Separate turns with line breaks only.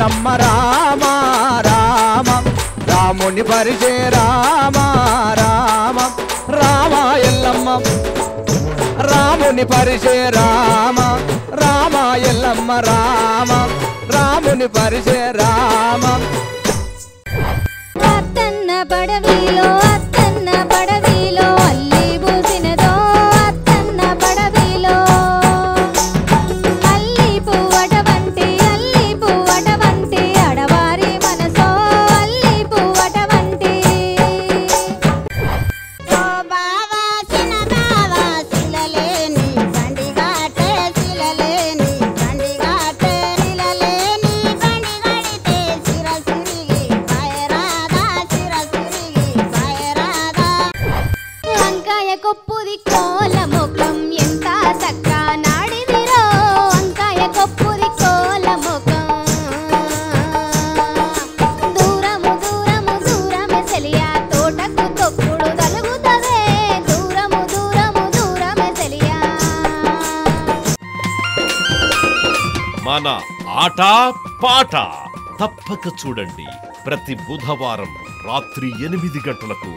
ఎల్లమ్మ రామ రామ రాముని పరిచే రామ రామ రామ ఎల్లమ్మ రాముని పరిచే రామ రామ ఎల్లమ్మ రామ రాముని పరిచే రామ
అత్తన్న పడవిలో అల్లి పూసినదో అత్తన్న పడవిలో అల్లి పువ్వట వంటి అడవారి మనసో అల్లి పువ్వట వంటి ఓ బావా చిన్న బావా శిలలేని బండిగాటే శిలలేని బండిగాటే శిలలేని బండిగడితే శిరసురిగి పయరాదా శిరసురిగి పయరాదా వంకాయ కొప్పుది కోల ముఖం ఎంత చక్క నాడిదిరో వంకాయ కొప్పుది కోల ముఖం దూరమే సెలియా తోటకు తొక్కుడు తలుగుతదే దూరమే సెలియా
మన ఆట పాట తప్పక చూడండి ప్రతి బుధవారం రాత్రి 8 గంటలకు